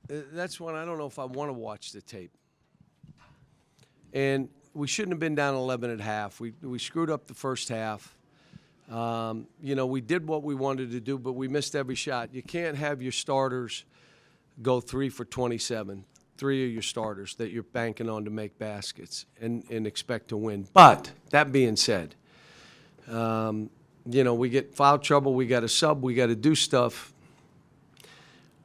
That's one I don't know if I want to watch the tape. And we shouldn't have been down 11 at half. We screwed up the first half. We did what we wanted to do, but we missed every shot. You can't have your starters go 3 for 27, 3 of your starters that you're banking on to make baskets and expect to win. But that being said, we get foul trouble, we got to sub, we got to do stuff.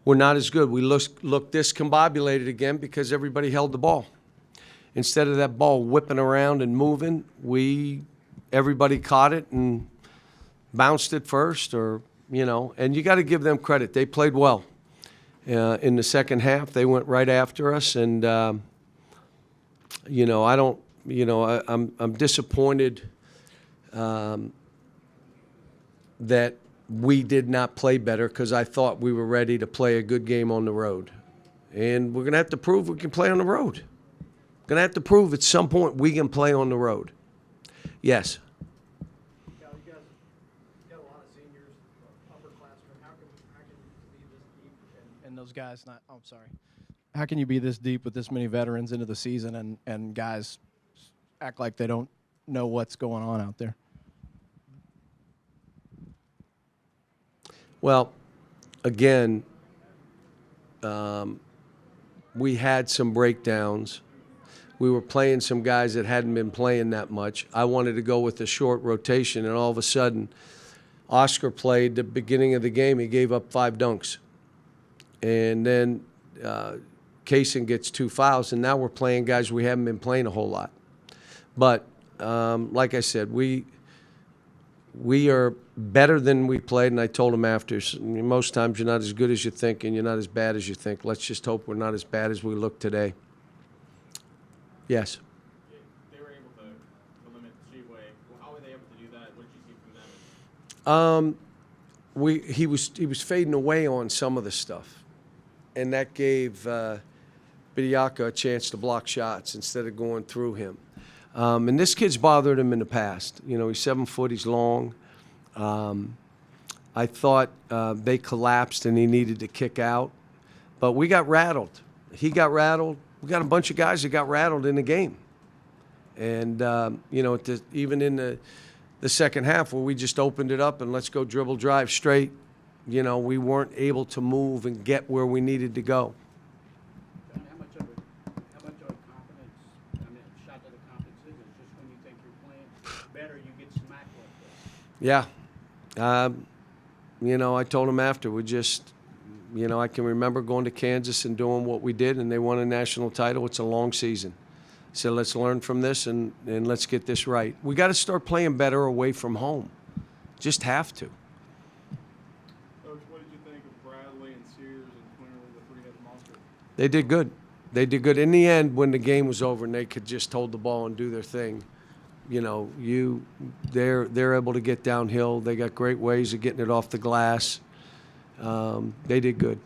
We're not as good. We look discombobulated again because everybody held the ball. Instead of that ball whipping around and moving, everybody caught it and bounced it first, and you got to give them credit. They played well. In the second half, they went right after us, and I'm disappointed that we did not play better because I thought we were ready to play a good game on the road. And we're going to have to prove we can play on the road. Going to have to prove at some point we can play on the road. Yes. You guys got a lot of seniors, upperclassmen. How can you be this deep and those guys not? Oh, I'm sorry. How can you be this deep with this many veterans into the season and guys act like they don't know what's going on out there? Well, again, we had some breakdowns. We were playing some guys that hadn't been playing that much. I wanted to go with a short rotation, and all of a sudden, Oscar played the beginning of the game. He gave up 5 dunks. And then Kaysen gets 2 fouls, and now we're playing guys we haven't been playing a whole lot. But like I said, we are better than we played, and I told him after, most times you're not as good as you think and you're not as bad as you think. Let's just hope we're not as bad as we look today. Yes? They were able to limit Sheway. How were they able to do that? What did you see from them? He was fading away on some of the stuff, and that gave Bidiaka a chance to block shots instead of going through him. And this kid's bothered him in the past. He's 7 foot, he's long. I thought they collapsed and he needed to kick out, but we got rattled. He got rattled. We got a bunch of guys that got rattled in the game. And, even in the second half where we just opened it up and let's go dribble, drive straight, we weren't able to move and get where we needed to go. How much of a confidence, shot to the confidence is just when you think you're playing better, you get smacked like that? Yeah. I told him after, I can remember going to Kansas and doing what we did, and they won a national title. It's a long season. So let's learn from this and let's get this right. We got to start playing better away from home. Just have to. Coach, what did you think of Bradley and Sears and Quinterly, the three-headed monster? They did good. They did good. In the end, when the game was over and they could just hold the ball and do their thing, they're able to get downhill. They got great ways of getting it off the glass. They did good.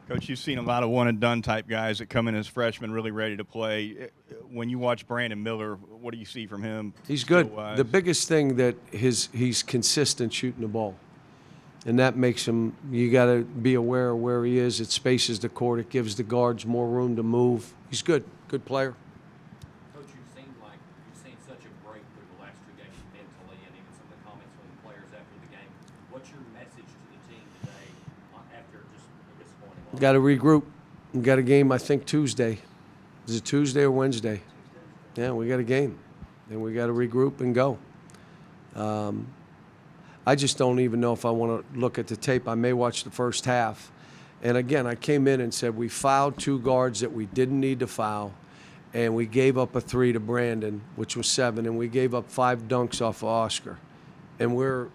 Coach, you've seen a lot of one-and-done type guys that come in as freshmen really ready to play. When you watch Brandon Miller, what do you see from him? He's good. The biggest thing that he's consistent shooting the ball. And that makes him – you got to be aware of where he is. It spaces the court. It gives the guards more room to move. He's good. Good player. Coach, you've seen such a break through the last 2 games mentally, and even some of the comments from the players after the game. What's your message to the team today after just a disappointing loss? Got to regroup. We got a game, I think, Tuesday. Is it Tuesday or Wednesday? Yeah, we got a game. And we got to regroup and go. I just don't even know if I want to look at the tape. I may watch the first half. And, again, I came in and said we fouled 2 guards that we didn't need to foul, and we gave up a 3 to Brandon, which was 7, and we gave up 5 dunks off of Oscar. And we're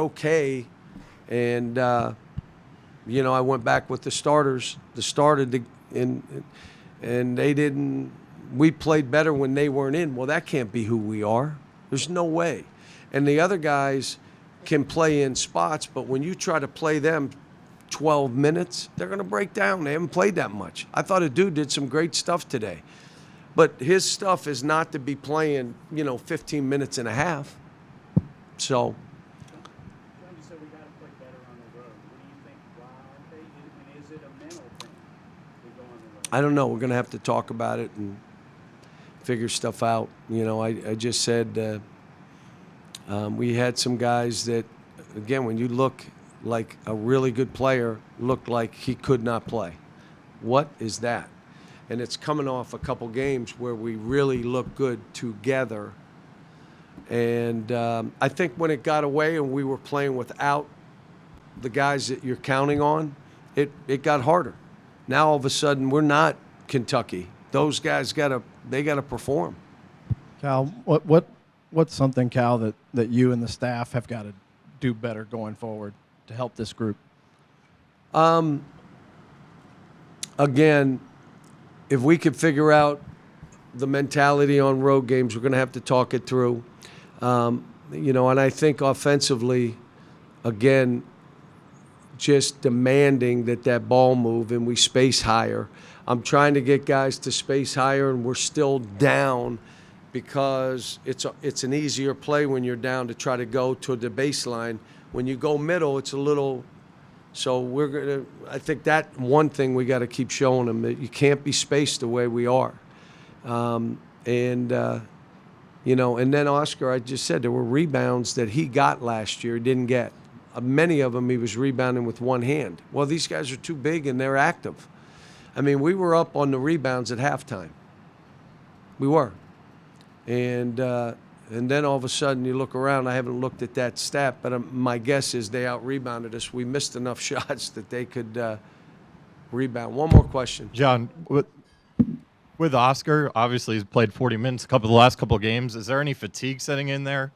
okay. And, I went back with the starters. And they didn't – we played better when they weren't in. Well, that can't be who we are. There's no way. And the other guys can play in spots, but when you try to play them 12 minutes, they're going to break down. They haven't played that much. I thought a dude did some great stuff today. But his stuff is not to be playing, 15 minutes and a half. So. John, you said we got to play better on the road. is it a mental thing to go on the road? I don't know. We're going to have to talk about it and figure stuff out. You know, I just said we had some guys that, again, when you look like a really good player, looked like he could not play. What is that? And it's coming off a couple games where we really look good together. And I think when it got away and we were playing without the guys that you're counting on, it got harder. Now all of a sudden we're not Kentucky. Those guys gotta perform. Cal, what's something, Cal, that you and the staff have got to do better going forward to help this group? Again, if we could figure out the mentality on road games, we're going to have to talk it through. You know, and I think offensively, again, just demanding that ball move and we space higher. I'm trying to get guys to space higher, and we're still down because it's an easier play when you're down to try to go to the baseline. When you go middle, it's a little. So we're gonna. I think that one thing we got to keep showing them, that you can't be spaced the way we are, you know. And then Oscar, I just said there were rebounds that he got last year, didn't get. Many of them he was rebounding with one hand. Well, these guys are too big and they're active. I mean, we were up on the rebounds at halftime. We were, and then all of a sudden you look around. I haven't looked at that stat, but my guess is they out-rebounded us. We missed enough shots that they could rebound. One more question. John, with Oscar, obviously he's played 40 minutes the last couple of games. Is there any fatigue setting in there?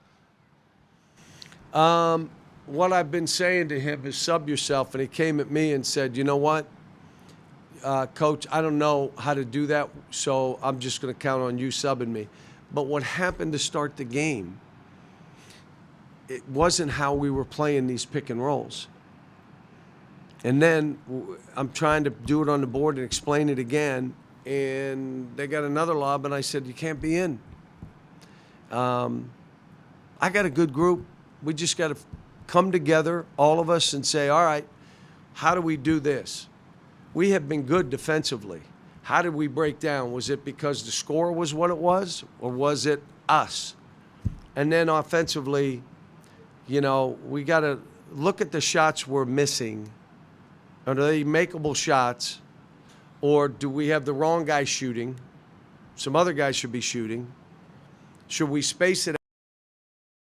What I've been saying to him is sub yourself, and he came at me and said, you know what, Coach, I don't know how to do that, so I'm just going to count on you subbing me. But what happened to start the game, it wasn't how we were playing these pick and rolls. And then I'm trying to do it on the board and explain it again, and they got another lob, and I said, you can't be in. I got a good group. We just got to come together, all of us, and say, all right, how do we do this? We have been good defensively. How did we break down? Was it because the score was what it was, or was it us? And then offensively, you know, we got to look at the shots we're missing. Are they makeable shots, or do we have the wrong guy shooting? Some other guys should be shooting. Should we space it